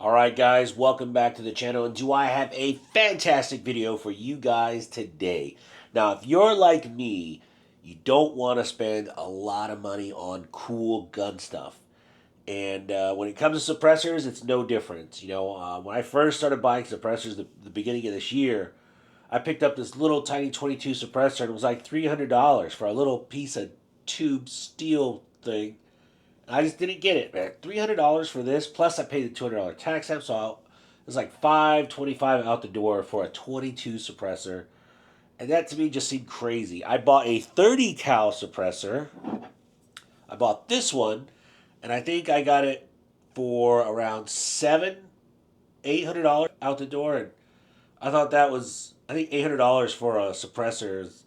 Alright guys, welcome back to the channel, and do I have a fantastic video for you guys today. Now if you're like me, you don't want to spend a lot of money on cool gun stuff. And when it comes to suppressors, it's no different. When I first started buying suppressors the beginning of this year, I picked up this little tiny 22 suppressor and it was like $300 for a little piece of tube steel thing. I just didn't get it, man. $300 for this, plus I paid the $200 tax stamp, so it was like $525 out the door for a 22 suppressor, and that to me just seemed crazy. I bought a 30 cal suppressor. I bought this one, and I think I got it for around $800 out the door, and I thought that was, I think $800 for a suppressor is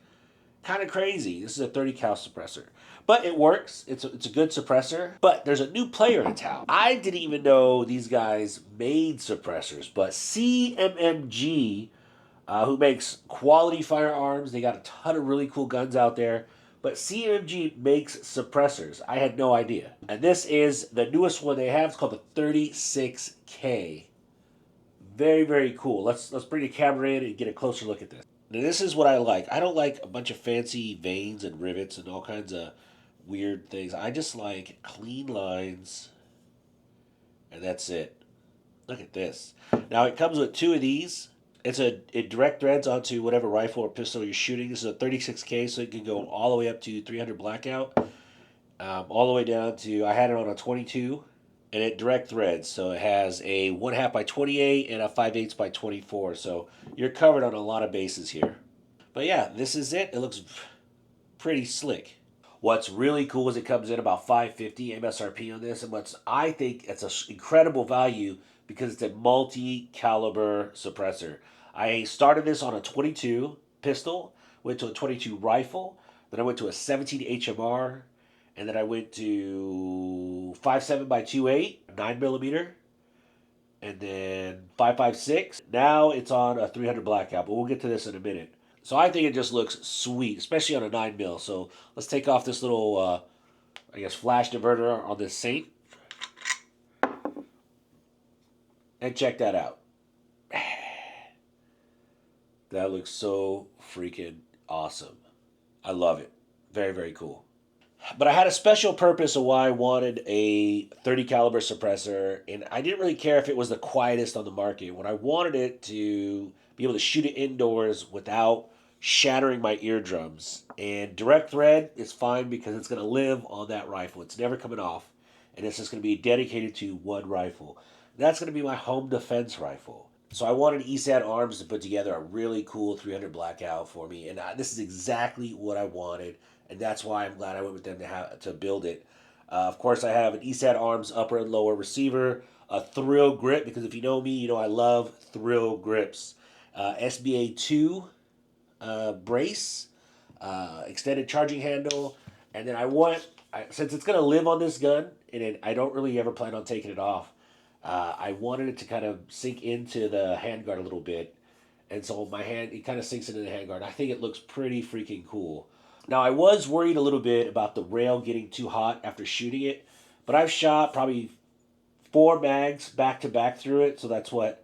kind of crazy. This is a 30 cal suppressor. But it works. It's a good suppressor. But there's a new player in town. I didn't even know these guys made suppressors. But CMMG, who makes quality firearms, they got a ton of really cool guns out there. But CMMG makes suppressors. I had no idea. And this is the newest one they have. It's called the 36K. Very, very cool. Let's bring the camera in and get a closer look at this. Now this is what I like. I don't like a bunch of fancy veins and rivets and all kinds of weird things. I just like clean lines, and that's it. Look at this. Now it comes with two of these. It direct threads onto whatever rifle or pistol you're shooting. This is a 36K, so it can go all the way up to 300 blackout, all the way down to, I had it on a 22, and it direct threads. So it has a 1/2 by 28 and a 5/8 by 24. So you're covered on a lot of bases here. But yeah, this is it. It looks pretty slick. What's really cool is it comes in about $550 MSRP on this, and I think it's an incredible value because it's a multi-caliber suppressor. I started this on a 22 pistol, went to a 22 rifle, then I went to a 17 HMR, and then I went to 5.7 by 2.8, 9mm, and then 5.56. Now it's on a 300 blackout, but we'll get to this in a minute. So I think it just looks sweet, especially on a 9mm. So let's take off this little, I guess, flash diverter on this Saint. And check that out. That looks so freaking awesome. I love it. Very, very cool. But I had a special purpose of why I wanted a 30 caliber suppressor, and I didn't really care if it was the quietest on the market. When I wanted it to be able to shoot it indoors without shattering my eardrums. And direct thread is fine because it's going to live on that rifle. It's never coming off, and it's just going to be dedicated to one rifle. That's going to be my home defense rifle. So I wanted ESAD Arms to put together a really cool 300 blackout for me, and this is exactly what I wanted, and that's why I'm glad I went with them to build it. Of course, I have an ESAD Arms upper and lower receiver, a Thrill grip, because if you know me, you know I love Thrill grips. SBA 2 brace, extended charging handle, and then since it's going to live on this gun, and I don't really ever plan on taking it off, I wanted it to kind of sink into the handguard a little bit. And so my hand, it kind of sinks into the handguard. I think it looks pretty freaking cool. Now, I was worried a little bit about the rail getting too hot after shooting it, but I've shot probably 4 mags back to back through it. So that's what,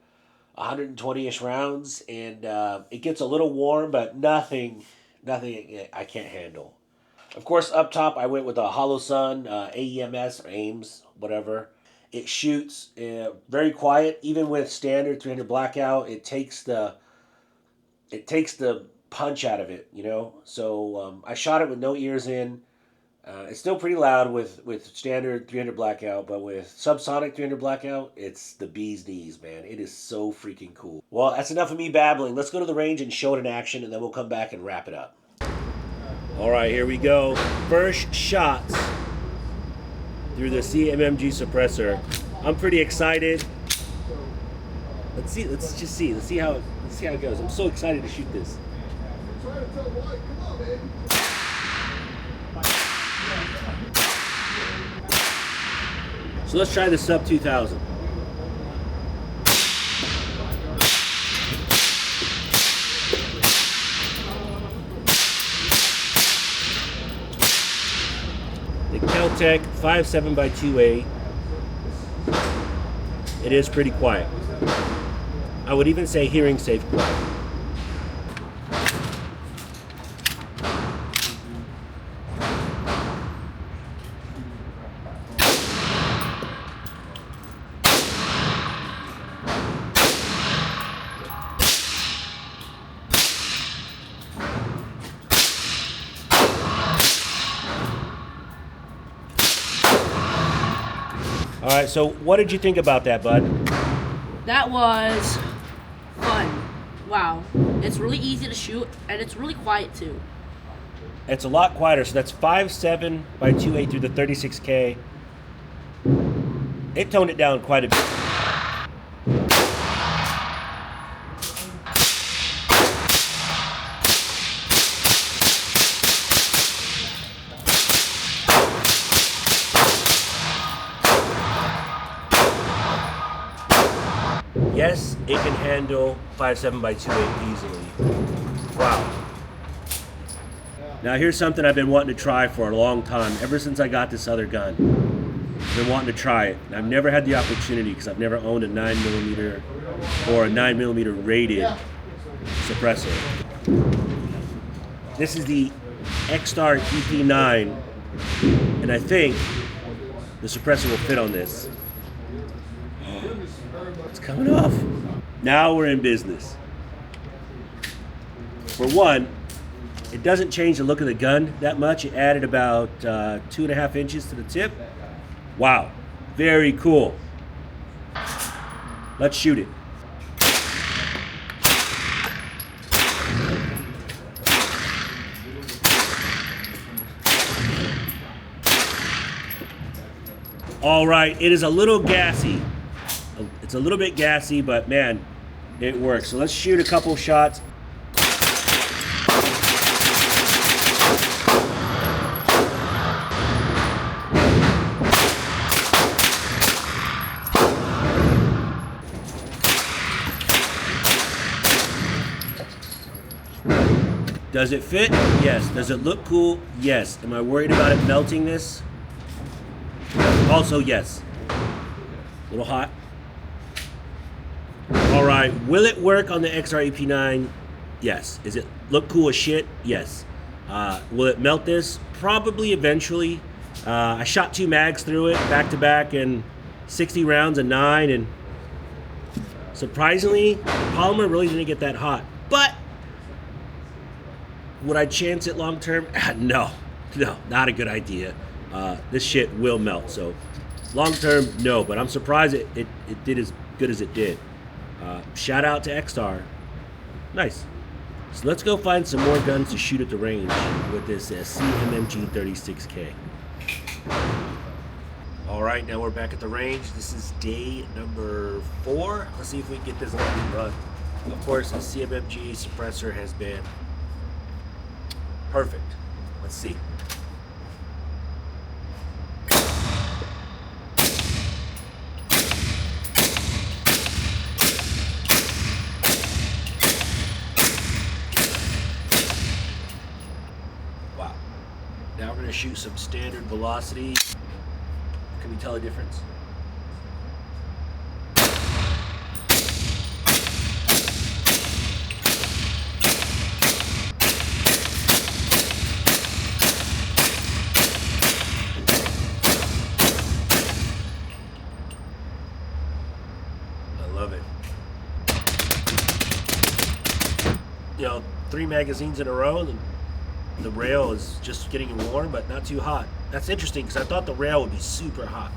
120-ish rounds. And it gets a little warm, but nothing I can't handle. Of course, up top, I went with a Hollow Sun, AEMS, or AIMS, whatever. It shoots very quiet, even with standard 300 blackout. It takes the punch out of it, you know. So I shot it with no ears in. It's still pretty loud with standard 300 blackout, but with subsonic 300 blackout, it's the bee's knees, man. It is so freaking cool. Well, that's enough of me babbling. Let's go to the range and show it in action, and then we'll come back and wrap it up. All right, here we go. First shots through the CMMG suppressor. I'm pretty excited. Let's see how it goes. I'm so excited to shoot this. So let's try the Sub 2000. The Kel-Tec 5.7 by 2.8. it is pretty quiet. I would even say hearing safe quiet. All right, so what did you think about that, bud? That was fun. Wow. It's really easy to shoot, and it's really quiet too. It's a lot quieter, so that's 5.7 by 2.8 through the 36K. It toned it down quite a bit. Yes, it can handle 5.7 by 2.8 easily. Wow. Now here's something I've been wanting to try for a long time, ever since I got this other gun. I've been wanting to try it. And I've never had the opportunity because I've never owned a 9mm or a 9mm rated suppressor. This is the X-Star EP9, and I think the suppressor will fit on this. It's coming off. Now we're in business. For one, it doesn't change the look of the gun that much. It added about 2.5 inches to the tip. Wow, very cool. Let's shoot it. All right, it is a little gassy. It's a little bit gassy, but man, it works. So let's shoot a couple shots. Does it fit? Yes. Does it look cool? Yes. Am I worried about it melting this? Also, yes. A little hot. All right. Will it work on the XR EP9? Yes. Is it look cool as shit? Yes. Will it melt this? Probably eventually. I shot 2 mags through it back to back and 60 rounds a 9, and surprisingly, the polymer really didn't get that hot. But would I chance it long term? No, not a good idea. This shit will melt. So long term, no. But I'm surprised it did as good as it did. Shout out to X-Star. Nice. So let's go find some more guns to shoot at the range with this CMMG 36K. All right, now we're back at the range. This is day number 4. Let's see if we can get this gun run. Of course, the CMMG suppressor has been perfect. Let's see. Wow. Now we're going to shoot some standard velocity. Can we tell a difference? Love it. You know, 3 magazines in a row, and the rail is just getting warm, but not too hot. That's interesting because I thought the rail would be super hot.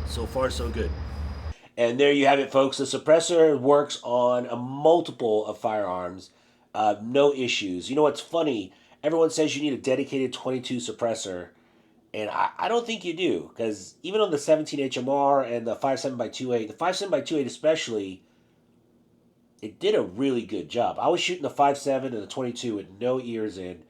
So far, so good. And there you have it, folks. The suppressor works on a multiple of firearms. No issues. You know what's funny? Everyone says you need a dedicated 22 suppressor. And I don't think you do, because even on the 17 HMR and the 5.7x2.8, the 5.7x2.8 especially, it did a really good job. I was shooting the 5.7 and the 22 with no ears in,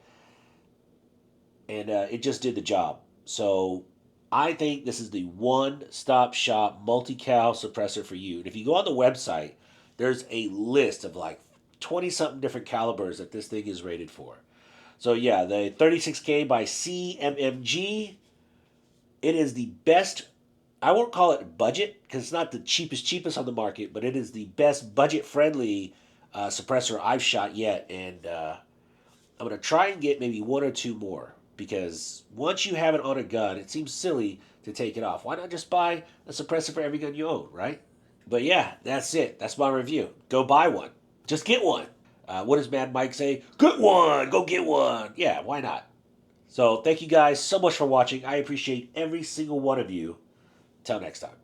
and it just did the job. So I think this is the one-stop shop multi-cal suppressor for you. And if you go on the website, there's a list of like 20-something different calibers that this thing is rated for. So yeah, the 36K by CMMG, it is the best I won't call it budget because it's not the cheapest on the market, but it is the best budget friendly suppressor I've shot yet, and I'm gonna try and get maybe one or two more because once you have it on a gun, it seems silly to take it off. Why not just buy a suppressor for every gun you own, right? But yeah, that's it. That's my review. Go buy one. Just get one. What does Mad Mike say? Get one. Go get one. Yeah, why not? So thank you guys so much for watching. I appreciate every single one of you. Till next time.